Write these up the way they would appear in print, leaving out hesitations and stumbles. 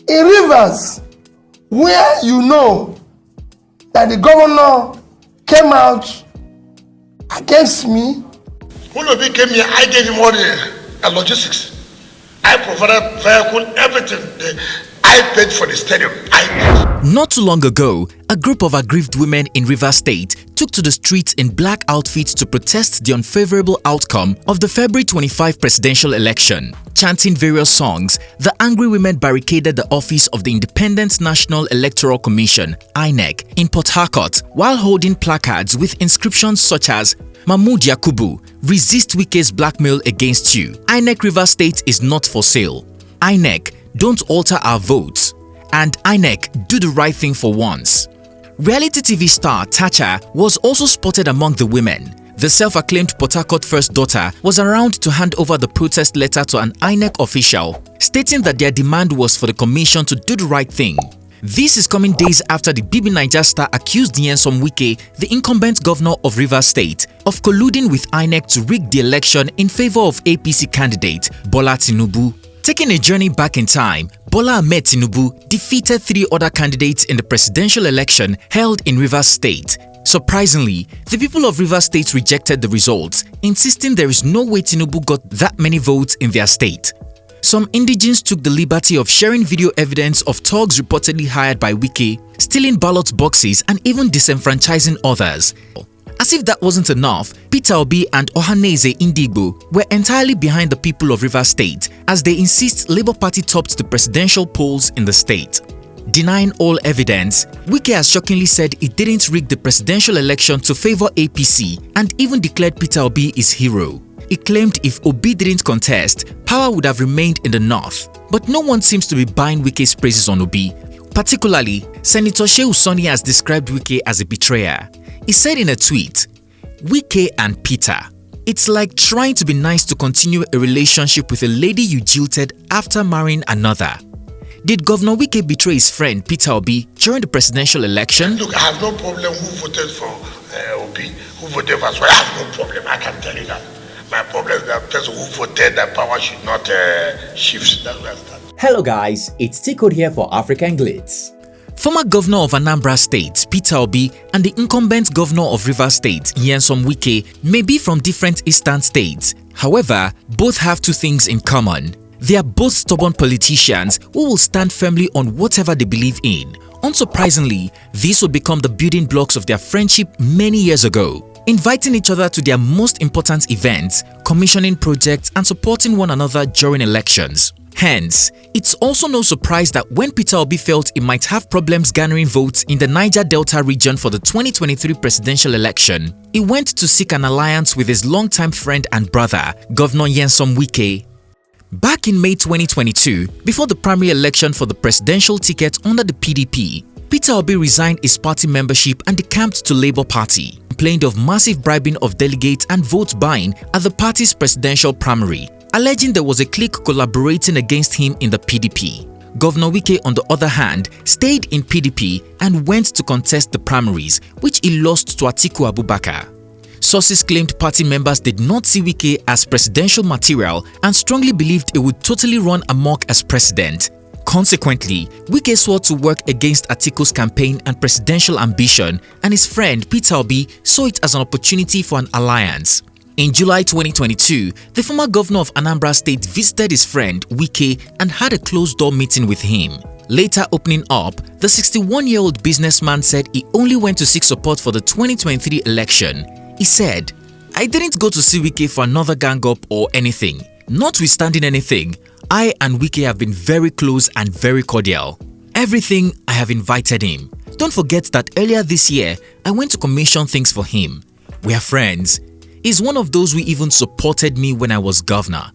In Rivers, where you know that the governor came out against me. When Obi came here, I gave him all the logistics. I provided vehicle, everything. I paid for the stadium. Not too long ago, a group of aggrieved women in Rivers State took to the streets in black outfits to protest the unfavourable outcome of the February 25 presidential election. Chanting various songs, the angry women barricaded the office of the Independent National Electoral Commission (INEC) in Port Harcourt while holding placards with inscriptions such as "Mahmood Yakubu, resist Wike's blackmail against you. INEC Rivers State is not for sale. INEC, don't alter our votes. And INEC, do the right thing for once." Reality TV star Tacha was also spotted among the women. The self-acclaimed Port Harcourt first daughter was around to hand over the protest letter to an INEC official, stating that their demand was for the commission to do the right thing. This is coming days after the BBNaija star accused Nyesom Wike, the incumbent governor of Rivers State, of colluding with INEC to rig the election in favour of APC candidate Bola Tinubu. Taking a journey back in time, Bola Ahmed Tinubu defeated 3 other candidates in the presidential election held in Rivers State. Surprisingly, the people of Rivers State rejected the results, insisting there is no way Tinubu got that many votes in their state. Some indigenes took the liberty of sharing video evidence of thugs reportedly hired by Wike, stealing ballot boxes and even disenfranchising others. As if that wasn't enough, Obi and Ohaneze Ndigbo were entirely behind the people of Rivers State as they insist Labour Party topped the presidential polls in the state. Denying all evidence, Wike has shockingly said he didn't rig the presidential election to favour APC and even declared Obi his hero. He claimed if Obi didn't contest, power would have remained in the north. But no one seems to be buying Wike's praises on Obi. Particularly, Senator Shehu Sani has described Wike as a betrayer. He said in a tweet, "Wike and Peter, it's like trying to be nice to continue a relationship with a lady you jilted after marrying another." Did Governor Wike betray his friend Obi during the presidential election? Look, I have no problem who voted for Obi, who voted for us. I have no problem, I can tell you that. My problem is that person who voted that power should not shift. That's where I start. Hello guys, it's T-Code here for African Glitz. Former governor of Anambra State, Obi, and the incumbent governor of Rivers State, Nyesom Wike, may be from different eastern states. However, both have 2 things in common. They are both stubborn politicians who will stand firmly on whatever they believe in. Unsurprisingly, these would become the building blocks of their friendship many years ago, inviting each other to their most important events, commissioning projects, and supporting one another during elections. Hence, it's also no surprise that when Obi felt he might have problems garnering votes in the Niger Delta region for the 2023 presidential election, he went to seek an alliance with his longtime friend and brother, Governor Nyesom Wike. Back in May 2022, before the primary election for the presidential ticket under the PDP, Obi resigned his party membership and decamped to Labour Party, complained of massive bribing of delegates and vote buying at the party's presidential primary, alleging there was a clique collaborating against him in the PDP. Governor Wike, on the other hand, stayed in PDP and went to contest the primaries, which he lost to Atiku Abubakar. Sources claimed party members did not see Wike as presidential material and strongly believed he would totally run amok as president. Consequently, Wike swore to work against Atiku's campaign and presidential ambition, and his friend Obi saw it as an opportunity for an alliance. In July 2022, the former governor of Anambra State visited his friend Wike and had a closed-door meeting with him. Later opening up, the 61-year-old businessman said he only went to seek support for the 2023 election. He said, "I didn't go to see Wike for another gang-up or anything. Notwithstanding anything, I and Wike have been very close and very cordial. Everything, I have invited him. Don't forget that earlier this year, I went to commission things for him. We are friends. He's one of those who even supported me when I was governor.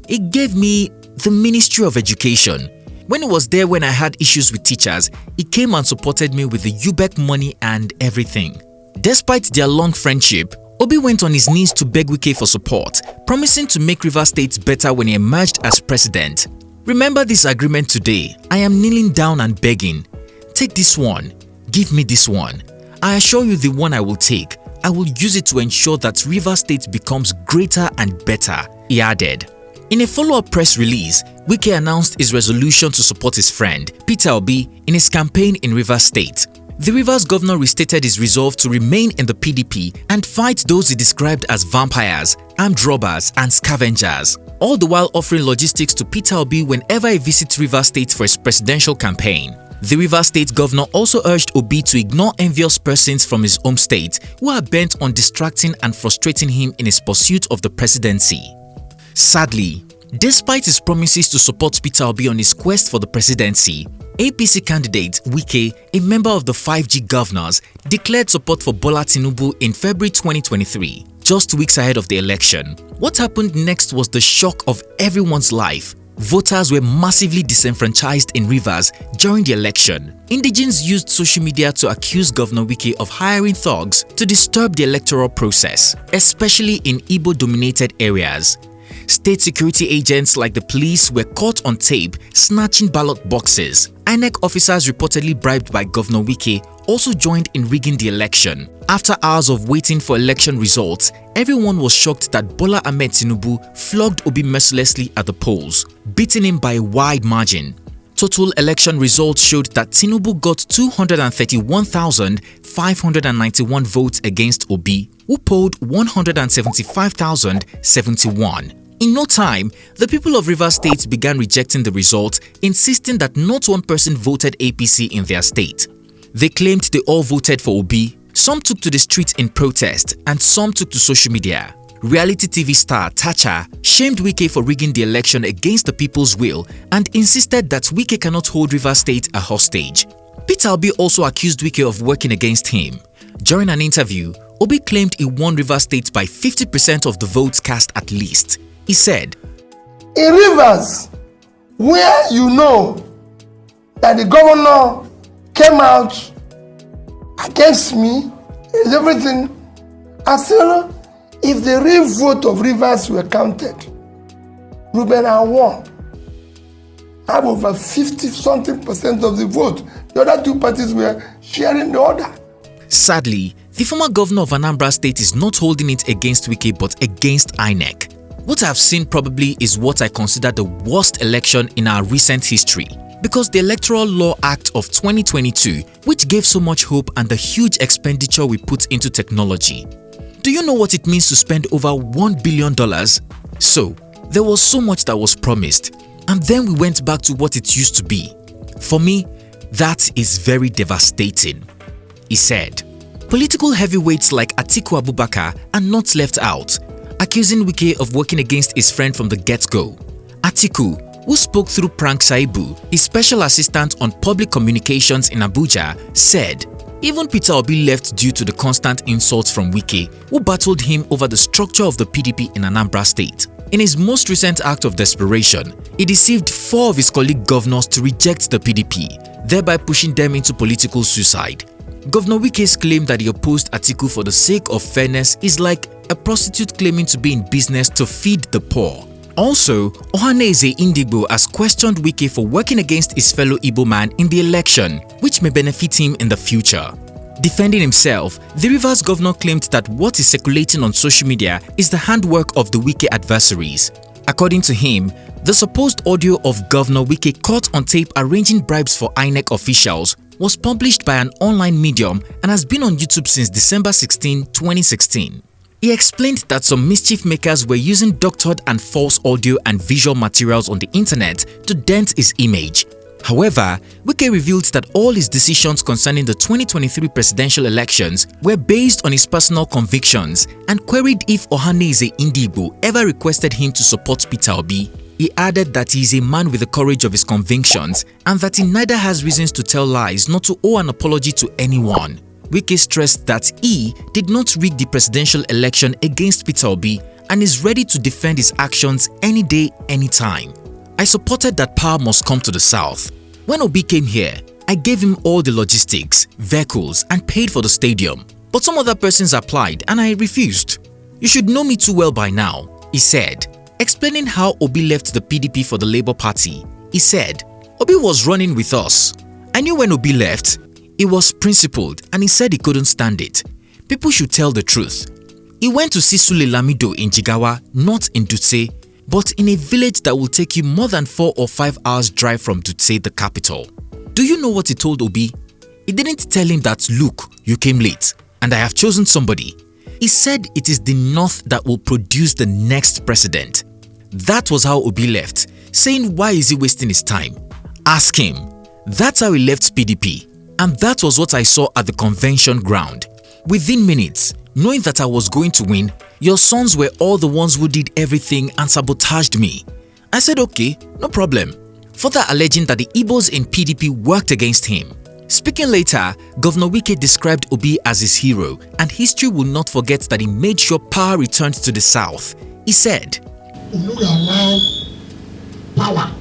He gave me the Ministry of Education. When he was there when I had issues with teachers, he came and supported me with the UBEC money and everything." Despite their long friendship, Obi went on his knees to beg Wike for support, promising to make Rivers State better when he emerged as president. "Remember this agreement today. I am kneeling down and begging. Take this one. Give me this one. I assure you the one I will take, I will use it to ensure that Rivers State becomes greater and better," he added. In a follow-up press release, Wike announced his resolution to support his friend, Peter Obi, in his campaign in Rivers State. The Rivers governor restated his resolve to remain in the PDP and fight those he described as vampires, armed robbers and scavengers, all the while offering logistics to Peter Obi whenever he visits Rivers State for his presidential campaign. The Rivers State governor also urged Obi to ignore envious persons from his home state who are bent on distracting and frustrating him in his pursuit of the presidency. Sadly, despite his promises to support Peter Obi on his quest for the presidency, APC candidate Wike, a member of the 5G governors, declared support for Bola Tinubu in February 2023, just weeks ahead of the election. What happened next was the shock of everyone's life. Voters were massively disenfranchised in Rivers during the election. Indigenes used social media to accuse Governor Wike of hiring thugs to disturb the electoral process, especially in Igbo-dominated areas. State security agents like the police were caught on tape snatching ballot boxes. INEC officers reportedly bribed by Governor Wike also joined in rigging the election. After hours of waiting for election results, everyone was shocked that Bola Ahmed Tinubu flogged Obi mercilessly at the polls, beating him by a wide margin. Total election results showed that Tinubu got 231,591 votes against Obi, who polled 175,071. In no time, the people of Rivers State began rejecting the result, insisting that not one person voted APC in their state. They claimed they all voted for Obi. Some took to the streets in protest, and some took to social media. Reality TV star Tacha shamed Wike for rigging the election against the people's will and insisted that Wike cannot hold Rivers State a hostage. Peter Obi also accused Wike of working against him. During an interview, Obi claimed he won Rivers State by 50% of the votes cast at least. He said, In Rivers, where you know that the governor came out against me, is everything, I still, if the real vote of Rivers were counted, Ruben I won. I have over 50-something% of the vote. The other two parties were sharing the order. Sadly, the former governor of Anambra State is not holding it against Wike but against INEC. What I've seen probably is what I consider the worst election in our recent history, because the Electoral Law Act of 2022, which gave so much hope, and the huge expenditure we put into technology. Do you know what it means to spend over $1 billion? So, there was so much that was promised, and then we went back to what it used to be. For me, that is very devastating, he said. Political heavyweights like Atiku Abubakar are not left out, accusing Wike of working against his friend from the get-go. Atiku, who spoke through Prank Saibu, his special assistant on public communications in Abuja, said even Peter Obi left due to the constant insults from Wike, who battled him over the structure of the PDP in Anambra State. In his most recent act of desperation, he deceived 4 of his colleague governors to reject the PDP, thereby pushing them into political suicide. Governor Wike's claim that he opposed Atiku for the sake of fairness is like a prostitute claiming to be in business to feed the poor. Also, Ohaneze Ndigbo has questioned Wike for working against his fellow Igbo man in the election, which may benefit him in the future. Defending himself, the Rivers governor claimed that what is circulating on social media is the handwork of the Wike adversaries. According to him, the supposed audio of Governor Wike caught on tape arranging bribes for INEC officials was published by an online medium and has been on YouTube since December 16, 2016. He explained that some mischief makers were using doctored and false audio and visual materials on the internet to dent his image. However, Wike revealed that all his decisions concerning the 2023 presidential elections were based on his personal convictions and queried if Ohaneze Ndigbo ever requested him to support Peter Obi. He added that he is a man with the courage of his convictions and that he neither has reasons to tell lies nor to owe an apology to anyone. Wike stressed that he did not rig the presidential election against Peter Obi and is ready to defend his actions any day, anytime. I supported that power must come to the south. When Obi came here, I gave him all the logistics, vehicles, and paid for the stadium. But some other persons applied and I refused. You should know me too well by now, he said. Explaining how Obi left the PDP for the Labour Party, he said, Obi was running with us. I knew when Obi left, he was principled and he said he couldn't stand it. People should tell the truth. He went to see Sule Lamido in Jigawa, not in Dutse. but in a village that will take you more than 4 or 5 hours drive from Dutse, the capital. Do you know what he told Obi? He didn't tell him that, look, you came late and I have chosen somebody. He said it is the North that will produce the next president. That was how Obi left, saying why is he wasting his time? Ask him. That's how he left PDP, and that was what I saw at the convention ground. Within minutes, knowing that I was going to win, your sons were all the ones who did everything and sabotaged me. I said okay, no problem, further alleging that the Igbos in PDP worked against him. Speaking later, Governor Wike described Obi as his hero, and history will not forget that he made sure power returned to the South. He said, "We will not allow power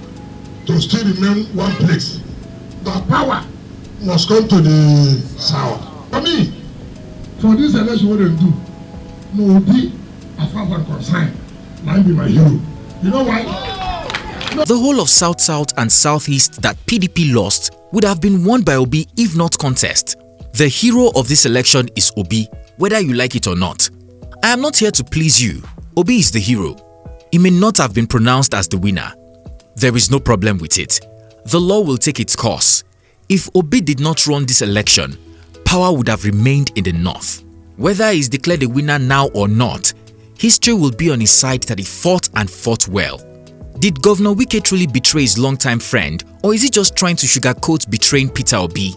to still remain one place. The power must come to the South." For me, for this election, what they do, no Obi, as far as I'm concerned, might be my hero. You know why? The whole of South-South and Southeast that PDP lost would have been won by Obi if not contest. The hero of this election is Obi, whether you like it or not. I am not here to please you. Obi is the hero. He may not have been pronounced as the winner. There is no problem with it. The law will take its course. If Obi did not run this election, power would have remained in the North. Whether he is declared a winner now or not, history will be on his side that he fought and fought well. Did Governor Wike truly betray his longtime friend, or is he just trying to sugarcoat betraying Peter Obi?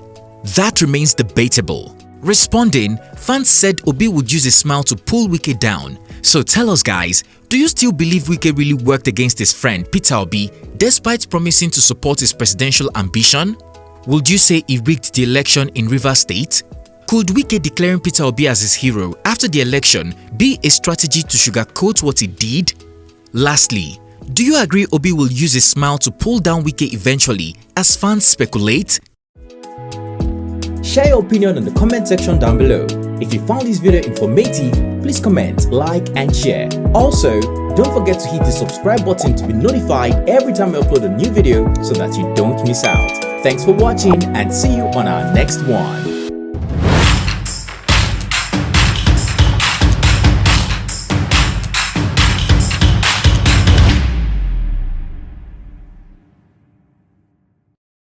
That remains debatable. Responding, fans said Obi would use a smile to pull Wike down. So tell us guys, do you still believe Wike really worked against his friend Peter Obi despite promising to support his presidential ambition? Would you say he rigged the election in Rivers State? Could Wike declaring Peter Obi as his hero after the election be a strategy to sugarcoat what he did? Lastly, do you agree Obi will use his smile to pull down Wike eventually, as fans speculate? Share your opinion in the comment section down below. If you found this video informative, please comment, like and share. Also, don't forget to hit the subscribe button to be notified every time I upload a new video so that you don't miss out. Thanks for watching and see you on our next one.